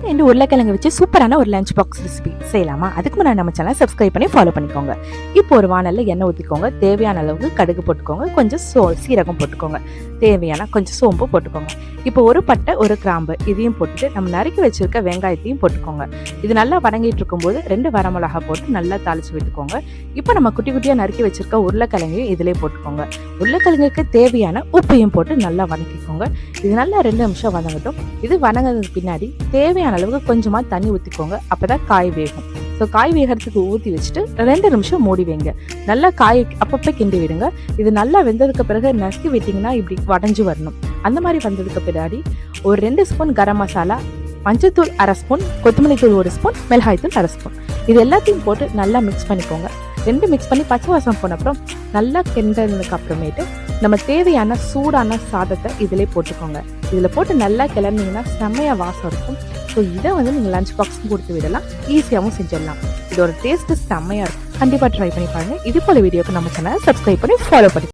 ரெண்டு உருளைக்கிழங்கு வச்சு சூப்பரான ஒரு லஞ்ச் பாக்ஸ் ரெசிபி செய்யலாமா? அதுக்கு முன்னாடி நம்ம சேனல் சப்ஸ்கிரைப் பண்ணி ஃபாலோ பண்ணிக்கோங்க. இப்போ ஒரு வானல்ல எண்ணெய் ஊற்றிக்கோங்க. தேவையான அளவுக்கு கடுகு போட்டுக்கோங்க. கொஞ்சம் சீரகம் போட்டுக்கோங்க. தேவையான கொஞ்சம் சோம்பு போட்டுக்கோங்க. இப்போ ஒரு பட்டை ஒரு கிராம்பு இதையும் போட்டுட்டு நம்ம நறுக்கி வச்சிருக்க வெங்காயத்தையும் போட்டுக்கோங்க. இது நல்லா வதங்கிட்டு இருக்கும்போது 2 வரமிளகா போட்டு நல்லா தாளிச்சு விட்டுக்கோங்க. இப்போ நம்ம குட்டி குட்டியாக நறுக்கி வச்சிருக்க உருளைக்கிழங்கையும் இதிலே போட்டுக்கோங்க. உருளைக்கிழங்குக்கு தேவையான உப்பையும் போட்டு நல்லா வதக்கிக்கோங்க. இது நல்லா 2 நிமிஷம் வதங்கட்டும். இது வதங்கினதுக்கு பின்னாடி தேவையான அளவுக்கு கொஞ்சமாக தண்ணி ஊற்றிக்கோங்க. அப்போதான் காய் வேகும். ஸோ காய் வேகிறதுக்கு ஊற்றி வச்சுட்டு 2 நிமிஷம் மூடி வைங்க. நல்லா காய் அப்பப்போ கிண்டி விடுங்க. இது நல்லா வெந்ததுக்கு பிறகு நசுக்கி விட்டிங்கன்னா இப்படி வடைஞ்சு வரணும். அந்த மாதிரி வந்ததுக்கு பின்னாடி ஒரு 2 ஸ்பூன் கரம் மசாலா, மஞ்சள்தூள் 1/2 ஸ்பூன், கொத்தமல்லி தூள் 1 ஸ்பூன், மிளகாய்த்தூள் 1/2 ஸ்பூன், இது எல்லாத்தையும் போட்டு நல்லா மிக்ஸ் பண்ணிக்கோங்க. 2 மிக்ஸ் பண்ணி பச்சை வாசம் போன அப்புறம் நல்லா கிண்டதுக்கு அப்புறமேட்டு நம்ம தேவையான சூடான சாதத்தை இதிலே போட்டுக்கோங்க. இதில் போட்டு நல்லா கிளம்பிங்கன்னா செம்மையாக வாசம் இருக்கும். ஸோ இதை நீங்கள் லஞ்ச் பாக்ஸ்க்கு கொடுத்து விடலாம். ஈஸியாகவும் செஞ்சிடலாம். இதோட டேஸ்ட்டு செம்மையாக இருக்கும். கண்டிப்பாக ட்ரை பண்ணி பாருங்கள். இது போல வீடியோக்கு நம்ம சேனலை சப்ஸ்கிரைப் பண்ணி ஃபாலோ பண்ணி